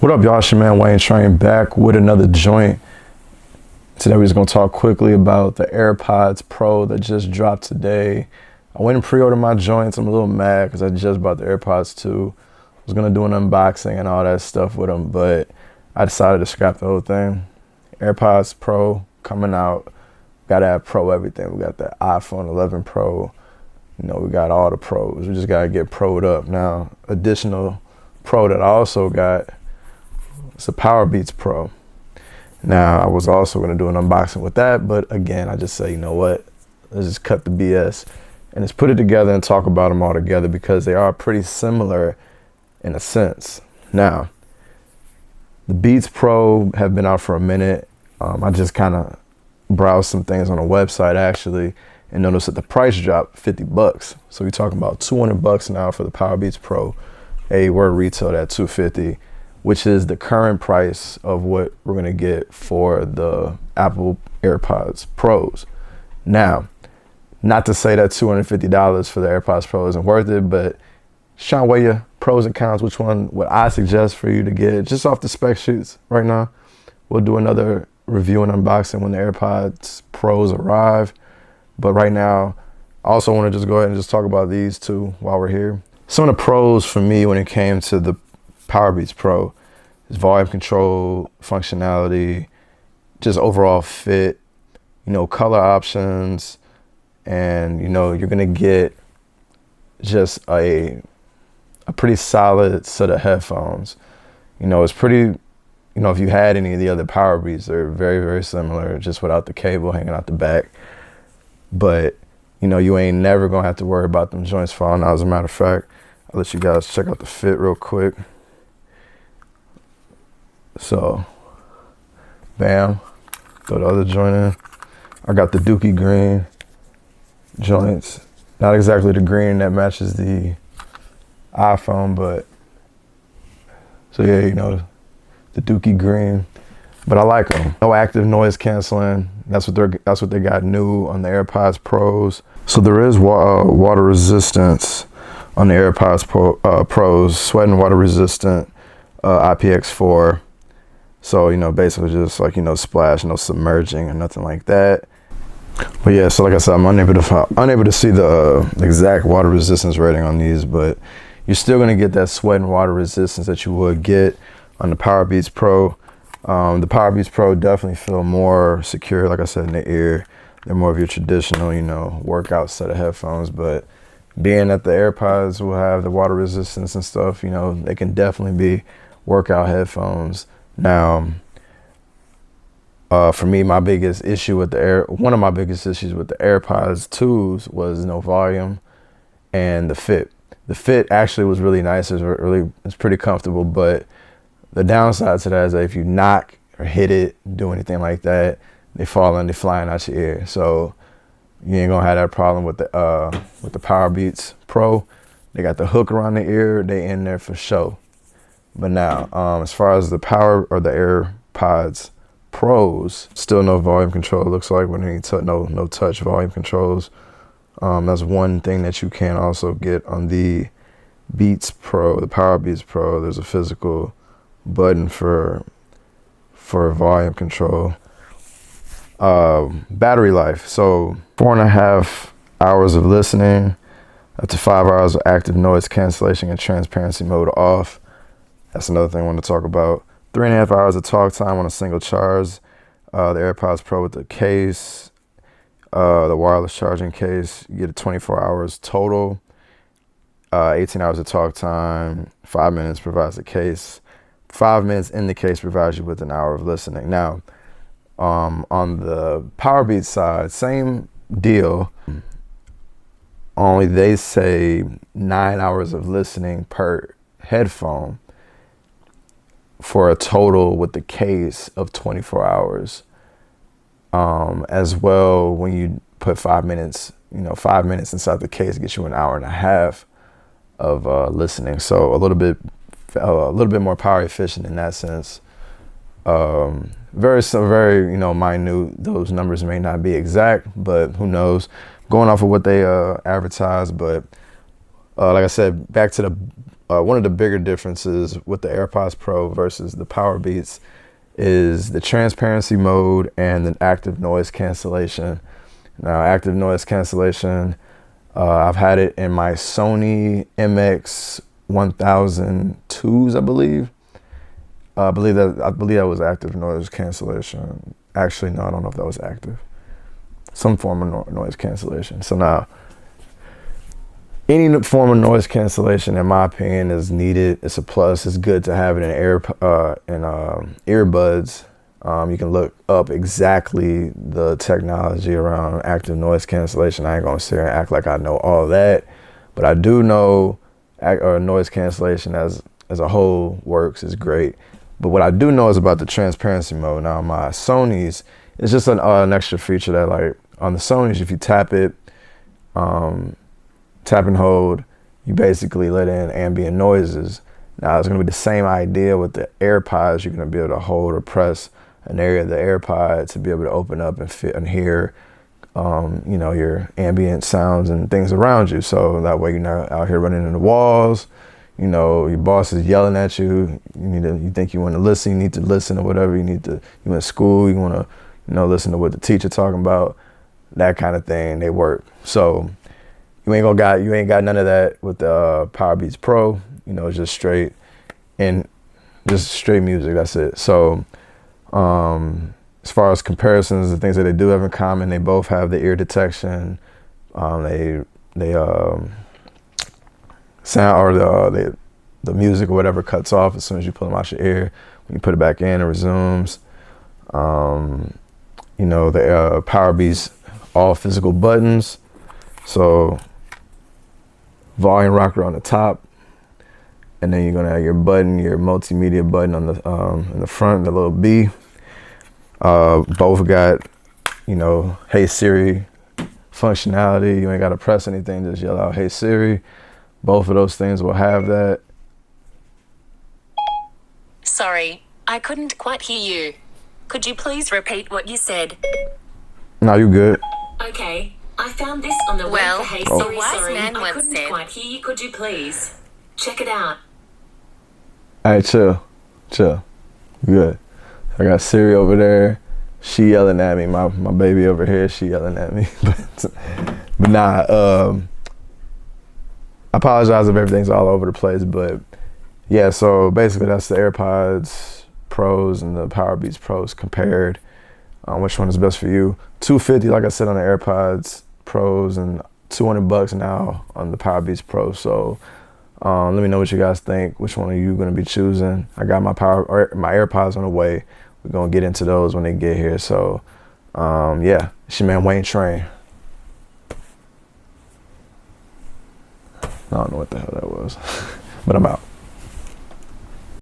What up, y'all? It's your man Wayne Train back with another joint. Today we're just gonna talk quickly about the Airpods Pro that just dropped today. I went and pre-ordered my joints. I'm a little mad because I just bought the Airpods 2. I was gonna do an unboxing and all that stuff with them, but I decided to scrap the whole thing. Airpods Pro coming out. Gotta have Pro everything. We got the iPhone 11 Pro. You know, we got all the Pros. We just gotta get Pro'd up. Now, additional Pro that I also got, it's a Powerbeats Pro. Now, I was also going to do an unboxing with that, but again, I just say, you know what, let's just cut the BS and just put it together and talk about them all together because they are pretty similar in a sense. Now, the Beats Pro have been out for a minute. I just kind of browsed some things on the website actually and noticed that the price dropped $50. So we're talking about $200 now for the Powerbeats Pro. Hey, we're retailed at $250. Which is the current price of what we're gonna get for the Apple Airpods Pros. Now, not to say that $250 for the Airpods Pro isn't worth it, but just trying to weigh your pros and cons, which one would I suggest for you to get just off the spec sheets right now. We'll do another review and unboxing when the Airpods Pros arrive. But right now, I also wanna just go ahead and just talk about these two while we're here. Some of the pros for me when it came to the Powerbeats Pro is volume control, functionality, just overall fit, you know, color options, and you know, you're gonna get just a pretty solid set of headphones. You know, it's pretty, you know, if you had any of the other Powerbeats, they're very, very similar, just without the cable hanging out the back. But, you know, you ain't never gonna have to worry about them joints falling out. As a matter of fact, I'll let you guys check out the fit real quick. So, bam, throw the other joint in. I got the Dookie green joints. Not exactly the green that matches the iPhone, but, so yeah, you know, the Dookie green. But I like them. No active noise canceling. That's what they got new on the AirPods Pros. So there is water resistance on the AirPods Pros, sweat and water resistant, IPX4. So, you know, basically just like, you know, splash, no submerging or nothing like that. But yeah, so like I said, I'm unable to see the exact water resistance rating on these, but you're still gonna get that sweat and water resistance that you would get on the Powerbeats Pro. The Powerbeats Pro definitely feel more secure, like I said, in the ear. They're more of your traditional, you know, workout set of headphones, but being that the AirPods will have the water resistance and stuff, you know, they can definitely be workout headphones. Now, for me, one of my biggest issues with the AirPods 2s was no volume and the fit. The fit actually was really nice. It's pretty comfortable, but the downside to that is that if you knock or hit it, do anything like that, they fall and they're flying out your ear. So you ain't gonna have that problem with the Powerbeats Pro. They got the hook around the ear. They in there for show. But now, as far as the the AirPods Pros, still no volume control. It looks like when you no touch volume controls. That's one thing that you can also get on the Beats Pro, the Powerbeats Pro. There's a physical button for volume control. Battery life. So 4.5 hours of listening, up to 5 hours of active noise cancellation and transparency mode off. That's another thing I want to talk about. 3.5 hours of talk time on a single charge. The AirPods Pro with the case, the wireless charging case, you get 24 hours total. 18 hours of talk time, 5 minutes provides the case. 5 minutes in the case provides you with an hour of listening. Now, on the Powerbeats side, same deal, only they say 9 hours of listening per headphone for a total with the case of 24 hours. As well, when you put 5 minutes, you know, 5 minutes inside the case gets you an hour and a half of listening. So a little bit more power efficient in that sense. Very, you know, minute. Those numbers may not be exact, but who knows? Going off of what they advertise, but like I said, back to the one of the bigger differences with the AirPods Pro versus the Powerbeats is the transparency mode and the active noise cancellation. Now, active noise cancellation, I've had it in my Sony MX 1002s, I believe. I believe that was active noise cancellation. Actually, no, I don't know if that was active. Some form of noise cancellation. So now, any form of noise cancellation, in my opinion, is needed. It's a plus. It's good to have it in earbuds. You can look up exactly the technology around active noise cancellation. I ain't gonna sit here and act like I know all that, but I do know noise cancellation as a whole works. Is great. But what I do know is about the transparency mode. Now, my Sonys, it's just an extra feature that, like, on the Sonys, if you tap it, tap and hold, you basically let in ambient noises. Now, it's going to be the same idea with the AirPods. You're going to be able to hold or press an area of the AirPod to be able to open up and fit and hear, you know, your ambient sounds and things around you. So that way you're not out here running into walls. You know, your boss is yelling at you. You think you want to listen. You need to listen or whatever. You in school. You want to, you know, listen to what the teacher talking about. That kind of thing. They work. So you ain't got none of that with the Powerbeats Pro. You know, it's just straight music. That's it. So as far as comparisons, the things that they do have in common, they both have the ear detection. They sound, or the music or whatever cuts off as soon as you pull them out your ear. When you put it back in, it resumes. You know, the Powerbeats, all physical buttons. So volume rocker on the top, and then you're gonna have your button, your multimedia button on the in the front, the little B. Both got, you know, Hey Siri functionality. You ain't gotta press anything, just yell out Hey Siri. Both of those things will have that. Sorry, I couldn't quite hear you. Could you please repeat what you said? No, you good. Okay, I found this on the web for Hey Siri. Sorry, I couldn't quite hear you. Could you please check it out? All right, chill. Good. I got Siri over there. She yelling at me. My baby over here, she yelling at me. but nah, I apologize if everything's all over the place, but yeah, so basically that's the AirPods Pros and the Powerbeats Pros compared. Which one is best for you? $250, like I said, on the AirPods Pros, and $200 now on the Powerbeats Pro. So let me know what you guys think. Which one are you going to be choosing? I got my AirPods on the way. We're going to get into those when they get here. So yeah, it's your man Wayne Train. I don't know what the hell that was, but I'm out.